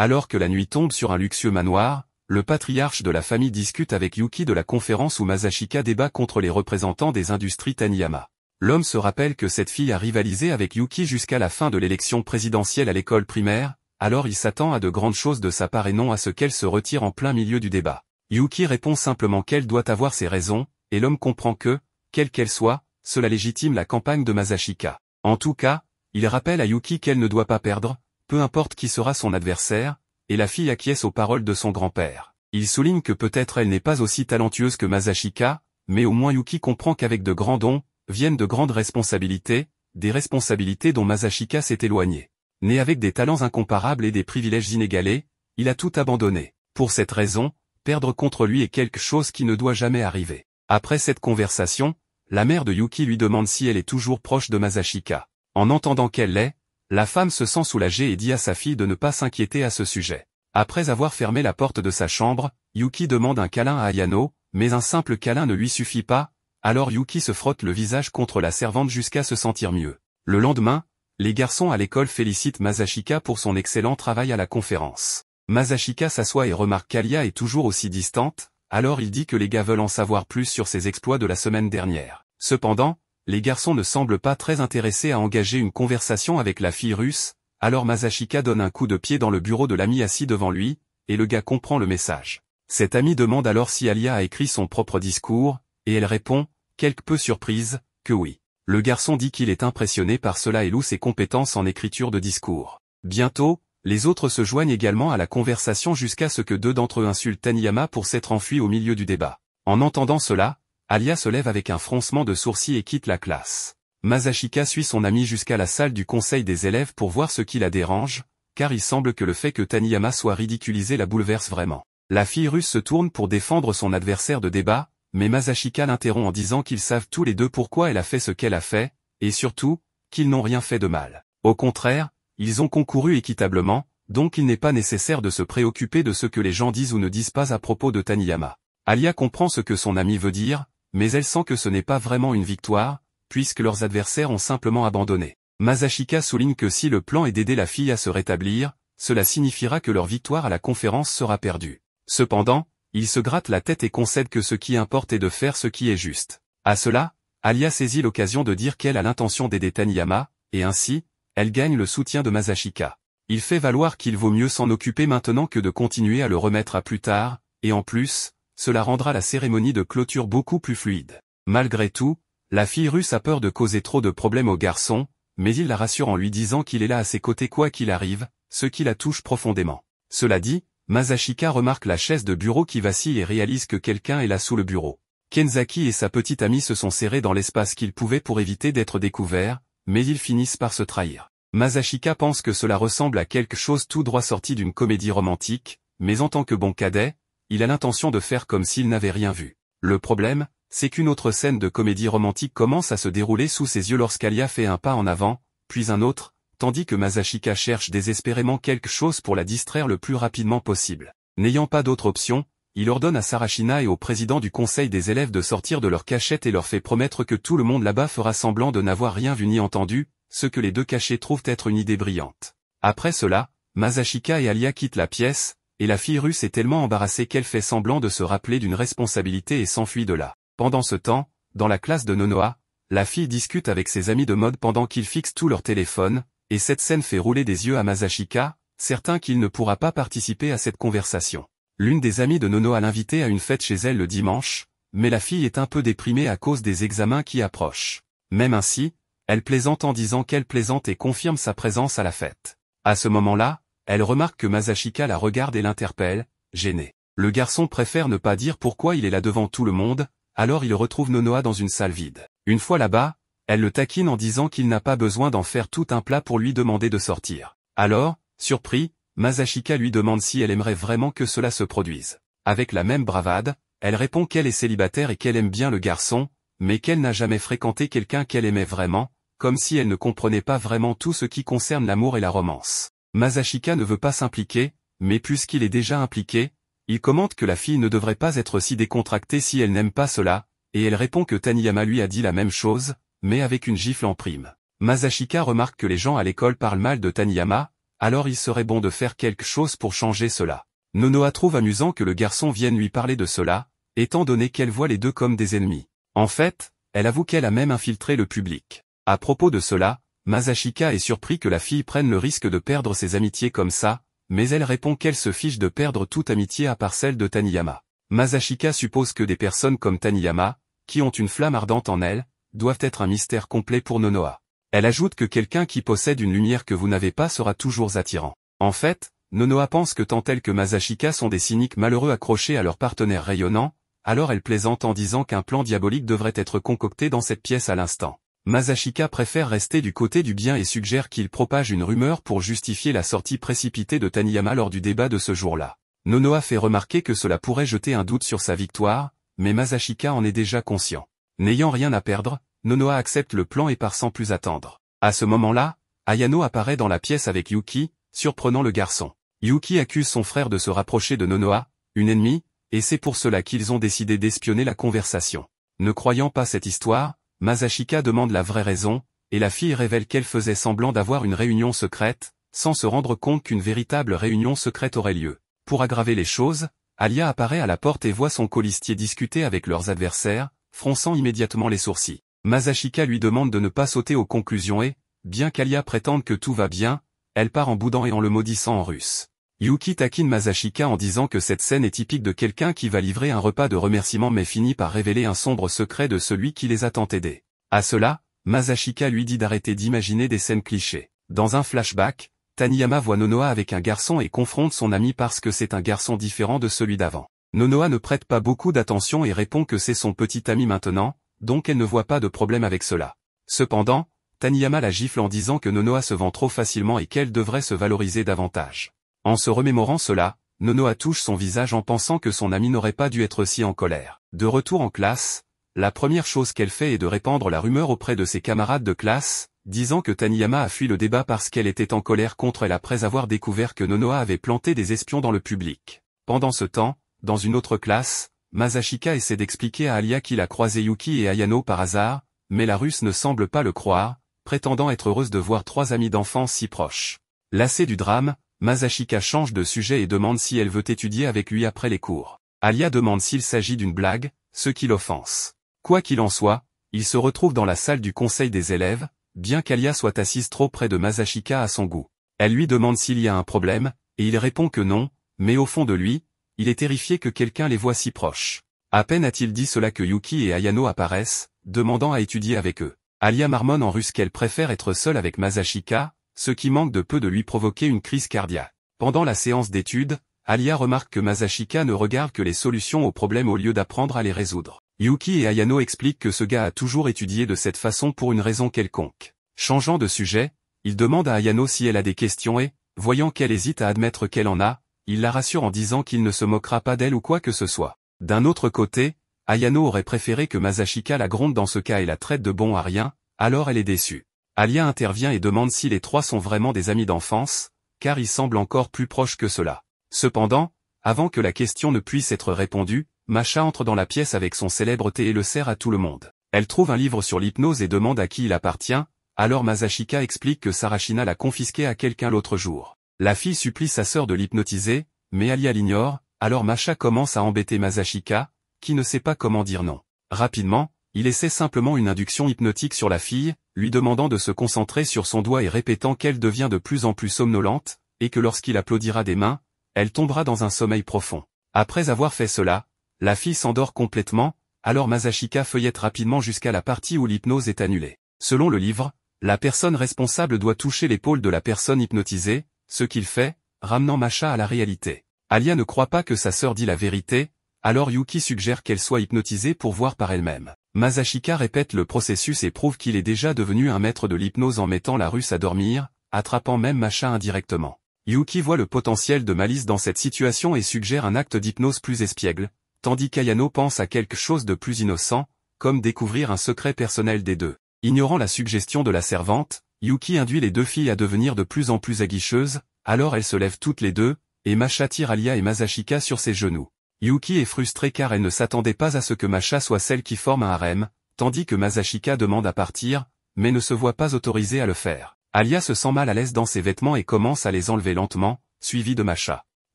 Alors que la nuit tombe sur un luxueux manoir, le patriarche de la famille discute avec Yuki de la conférence où Masashika débat contre les représentants des industries Taniyama. L'homme se rappelle que cette fille a rivalisé avec Yuki jusqu'à la fin de l'élection présidentielle à l'école primaire, alors il s'attend à de grandes choses de sa part et non à ce qu'elle se retire en plein milieu du débat. Yuki répond simplement qu'elle doit avoir ses raisons, et l'homme comprend que, quelle qu'elle soit, cela légitime la campagne de Masashika. En tout cas, il rappelle à Yuki qu'elle ne doit pas perdre, peu importe qui sera son adversaire, et la fille acquiesce aux paroles de son grand-père. Il souligne que peut-être elle n'est pas aussi talentueuse que Masashika, mais au moins Yuki comprend qu'avec de grands dons, viennent de grandes responsabilités, des responsabilités dont Masashika s'est éloigné. Né avec des talents incomparables et des privilèges inégalés, il a tout abandonné. Pour cette raison, perdre contre lui est quelque chose qui ne doit jamais arriver. Après cette conversation, la mère de Yuki lui demande si elle est toujours proche de Masashika. En entendant qu'elle l'est, la femme se sent soulagée et dit à sa fille de ne pas s'inquiéter à ce sujet. Après avoir fermé la porte de sa chambre, Yuki demande un câlin à Ayano, mais un simple câlin ne lui suffit pas, alors Yuki se frotte le visage contre la servante jusqu'à se sentir mieux. Le lendemain, les garçons à l'école félicitent Masashika pour son excellent travail à la conférence. Masashika s'assoit et remarque qu'Alia est toujours aussi distante, alors il dit que les gars veulent en savoir plus sur ses exploits de la semaine dernière. Cependant, les garçons ne semblent pas très intéressés à engager une conversation avec la fille russe, alors Masashika donne un coup de pied dans le bureau de l'ami assis devant lui, et le gars comprend le message. Cet ami demande alors si Alia a écrit son propre discours, et elle répond, quelque peu surprise, que oui. Le garçon dit qu'il est impressionné par cela et loue ses compétences en écriture de discours. Bientôt, les autres se joignent également à la conversation jusqu'à ce que deux d'entre eux insultent Taniyama pour s'être enfui au milieu du débat. En entendant cela, Alia se lève avec un froncement de sourcils et quitte la classe. Masashika suit son ami jusqu'à la salle du conseil des élèves pour voir ce qui la dérange, car il semble que le fait que Taniyama soit ridiculisé la bouleverse vraiment. La fille russe se tourne pour défendre son adversaire de débat, mais Masashika l'interrompt en disant qu'ils savent tous les deux pourquoi elle a fait ce qu'elle a fait, et surtout, qu'ils n'ont rien fait de mal. Au contraire, ils ont concouru équitablement, donc il n'est pas nécessaire de se préoccuper de ce que les gens disent ou ne disent pas à propos de Taniyama. Alia comprend ce que son ami veut dire, mais elle sent que ce n'est pas vraiment une victoire, puisque leurs adversaires ont simplement abandonné. Masashika souligne que si le plan est d'aider la fille à se rétablir, cela signifiera que leur victoire à la conférence sera perdue. Cependant, il se gratte la tête et concède que ce qui importe est de faire ce qui est juste. À cela, Alia saisit l'occasion de dire qu'elle a l'intention d'aider Taniyama, et ainsi, elle gagne le soutien de Masashika. Il fait valoir qu'il vaut mieux s'en occuper maintenant que de continuer à le remettre à plus tard, et en plus, cela rendra la cérémonie de clôture beaucoup plus fluide. Malgré tout, la fille russe a peur de causer trop de problèmes au garçon, mais il la rassure en lui disant qu'il est là à ses côtés quoi qu'il arrive, ce qui la touche profondément. Cela dit, Masashika remarque la chaise de bureau qui vacille et réalise que quelqu'un est là sous le bureau. Kenzaki et sa petite amie se sont serrés dans l'espace qu'ils pouvaient pour éviter d'être découverts, mais ils finissent par se trahir. Masashika pense que cela ressemble à quelque chose tout droit sorti d'une comédie romantique, mais en tant que bon cadet, il a l'intention de faire comme s'il n'avait rien vu. Le problème, c'est qu'une autre scène de comédie romantique commence à se dérouler sous ses yeux lorsqu'Alia fait un pas en avant, puis un autre, tandis que Masashika cherche désespérément quelque chose pour la distraire le plus rapidement possible. N'ayant pas d'autre option, il ordonne à Sarashina et au président du conseil des élèves de sortir de leur cachette et leur fait promettre que tout le monde là-bas fera semblant de n'avoir rien vu ni entendu, ce que les deux cachés trouvent être une idée brillante. Après cela, Masashika et Alia quittent la pièce, et la fille russe est tellement embarrassée qu'elle fait semblant de se rappeler d'une responsabilité et s'enfuit de là. Pendant ce temps, dans la classe de Nonoha, la fille discute avec ses amis de mode pendant qu'ils fixent tout leur téléphone, et cette scène fait rouler des yeux à Masashika, certain qu'il ne pourra pas participer à cette conversation. L'une des amies de Nonoha l'invitait à une fête chez elle le dimanche, mais la fille est un peu déprimée à cause des examens qui approchent. Même ainsi, elle plaisante en disant qu'elle plaisante et confirme sa présence à la fête. À ce moment-là, elle remarque que Masashika la regarde et l'interpelle, gênée. Le garçon préfère ne pas dire pourquoi il est là devant tout le monde, alors il retrouve Nonoha dans une salle vide. Une fois là-bas, elle le taquine en disant qu'il n'a pas besoin d'en faire tout un plat pour lui demander de sortir. Alors, surpris, Masashika lui demande si elle aimerait vraiment que cela se produise. Avec la même bravade, elle répond qu'elle est célibataire et qu'elle aime bien le garçon, mais qu'elle n'a jamais fréquenté quelqu'un qu'elle aimait vraiment, comme si elle ne comprenait pas vraiment tout ce qui concerne l'amour et la romance. Masashika ne veut pas s'impliquer, mais puisqu'il est déjà impliqué, il commente que la fille ne devrait pas être si décontractée si elle n'aime pas cela, et elle répond que Taniyama lui a dit la même chose, mais avec une gifle en prime. Masashika remarque que les gens à l'école parlent mal de Taniyama, alors il serait bon de faire quelque chose pour changer cela. Nonoa trouve amusant que le garçon vienne lui parler de cela, étant donné qu'elle voit les deux comme des ennemis. En fait, elle avoue qu'elle a même infiltré le public. À propos de cela, Masashika est surpris que la fille prenne le risque de perdre ses amitiés comme ça, mais elle répond qu'elle se fiche de perdre toute amitié à part celle de Taniyama. Masashika suppose que des personnes comme Taniyama, qui ont une flamme ardente en elles, doivent être un mystère complet pour Nonoa. Elle ajoute que quelqu'un qui possède une lumière que vous n'avez pas sera toujours attirant. En fait, Nonoa pense que tant elle que Masashika sont des cyniques malheureux accrochés à leur partenaire rayonnant, alors elle plaisante en disant qu'un plan diabolique devrait être concocté dans cette pièce à l'instant. Masashika préfère rester du côté du bien et suggère qu'il propage une rumeur pour justifier la sortie précipitée de Taniyama lors du débat de ce jour-là. Nonoa fait remarquer que cela pourrait jeter un doute sur sa victoire, mais Masashika en est déjà conscient. N'ayant rien à perdre, Nonoa accepte le plan et part sans plus attendre. À ce moment-là, Ayano apparaît dans la pièce avec Yuki, surprenant le garçon. Yuki accuse son frère de se rapprocher de Nonoa, une ennemie, et c'est pour cela qu'ils ont décidé d'espionner la conversation. Ne croyant pas cette histoire, Masashika demande la vraie raison, et la fille révèle qu'elle faisait semblant d'avoir une réunion secrète, sans se rendre compte qu'une véritable réunion secrète aurait lieu. Pour aggraver les choses, Alia apparaît à la porte et voit son colistier discuter avec leurs adversaires, fronçant immédiatement les sourcils. Masashika lui demande de ne pas sauter aux conclusions et, bien qu'Alia prétende que tout va bien, elle part en boudant et en le maudissant en russe. Yuki taquine Masashika en disant que cette scène est typique de quelqu'un qui va livrer un repas de remerciements mais finit par révéler un sombre secret de celui qui les a tant aidés. À cela, Masashika lui dit d'arrêter d'imaginer des scènes clichés. Dans un flashback, Taniyama voit Nonoa avec un garçon et confronte son ami parce que c'est un garçon différent de celui d'avant. Nonoa ne prête pas beaucoup d'attention et répond que c'est son petit ami maintenant, donc elle ne voit pas de problème avec cela. Cependant, Taniyama la gifle en disant que Nonoa se vend trop facilement et qu'elle devrait se valoriser davantage. En se remémorant cela, Nonoa touche son visage en pensant que son ami n'aurait pas dû être si en colère. De retour en classe, la première chose qu'elle fait est de répandre la rumeur auprès de ses camarades de classe, disant que Taniyama a fui le débat parce qu'elle était en colère contre elle après avoir découvert que Nonoa avait planté des espions dans le public. Pendant ce temps, dans une autre classe, Masashika essaie d'expliquer à Alia qu'il a croisé Yuki et Ayano par hasard, mais la Russe ne semble pas le croire, prétendant être heureuse de voir trois amis d'enfance si proches. Lassée du drame, Masashika change de sujet et demande si elle veut étudier avec lui après les cours. Alia demande s'il s'agit d'une blague, ce qui l'offense. Quoi qu'il en soit, il se retrouve dans la salle du conseil des élèves, bien qu'Alia soit assise trop près de Masashika à son goût. Elle lui demande s'il y a un problème, et il répond que non, mais au fond de lui, il est terrifié que quelqu'un les voit si proches. À peine a-t-il dit cela que Yuki et Ayano apparaissent, demandant à étudier avec eux. Alia marmonne en russe qu'elle préfère être seule avec Masashika, ce qui manque de peu de lui provoquer une crise cardiaque. Pendant la séance d'études, Alia remarque que Masashika ne regarde que les solutions aux problèmes au lieu d'apprendre à les résoudre. Yuki et Ayano expliquent que ce gars a toujours étudié de cette façon pour une raison quelconque. Changeant de sujet, il demande à Ayano si elle a des questions et, voyant qu'elle hésite à admettre qu'elle en a, il la rassure en disant qu'il ne se moquera pas d'elle ou quoi que ce soit. D'un autre côté, Ayano aurait préféré que Masashika la gronde dans ce cas et la traite de bon à rien, alors elle est déçue. Alia intervient et demande si les trois sont vraiment des amis d'enfance, car ils semblent encore plus proches que cela. Cependant, avant que la question ne puisse être répondue, Masha entre dans la pièce avec son célèbre thé et le sert à tout le monde. Elle trouve un livre sur l'hypnose et demande à qui il appartient, alors Masashika explique que Sarashina l'a confisqué à quelqu'un l'autre jour. La fille supplie sa sœur de l'hypnotiser, mais Alia l'ignore, alors Masha commence à embêter Masashika, qui ne sait pas comment dire non. Rapidement, il essaie simplement une induction hypnotique sur la fille, lui demandant de se concentrer sur son doigt et répétant qu'elle devient de plus en plus somnolente, et que lorsqu'il applaudira des mains, elle tombera dans un sommeil profond. Après avoir fait cela, la fille s'endort complètement, alors Masashika feuillette rapidement jusqu'à la partie où l'hypnose est annulée. Selon le livre, la personne responsable doit toucher l'épaule de la personne hypnotisée, ce qu'il fait, ramenant Masha à la réalité. Alia ne croit pas que sa sœur dit la vérité, alors Yuki suggère qu'elle soit hypnotisée pour voir par elle-même. Masashika répète le processus et prouve qu'il est déjà devenu un maître de l'hypnose en mettant la Russe à dormir, attrapant même Masha indirectement. Yuki voit le potentiel de malice dans cette situation et suggère un acte d'hypnose plus espiègle, tandis qu'Ayano pense à quelque chose de plus innocent, comme découvrir un secret personnel des deux. Ignorant la suggestion de la servante, Yuki induit les deux filles à devenir de plus en plus aguicheuses, alors elles se lèvent toutes les deux, et Masha tire Alia et Masashika sur ses genoux. Yuki est frustrée car elle ne s'attendait pas à ce que Masha soit celle qui forme un harem, tandis que Masashika demande à partir, mais ne se voit pas autorisée à le faire. Alia se sent mal à l'aise dans ses vêtements et commence à les enlever lentement, suivi de Masha.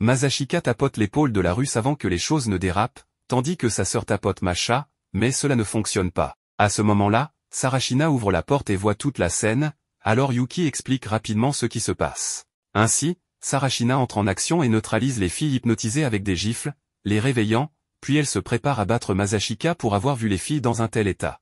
Masashika tapote l'épaule de la Russe avant que les choses ne dérapent, tandis que sa sœur tapote Masha, mais cela ne fonctionne pas. À ce moment-là, Sarashina ouvre la porte et voit toute la scène, alors Yuki explique rapidement ce qui se passe. Ainsi, Sarashina entre en action et neutralise les filles hypnotisées avec des gifles, les réveillant, puis elle se prépare à battre Masashika pour avoir vu les filles dans un tel état.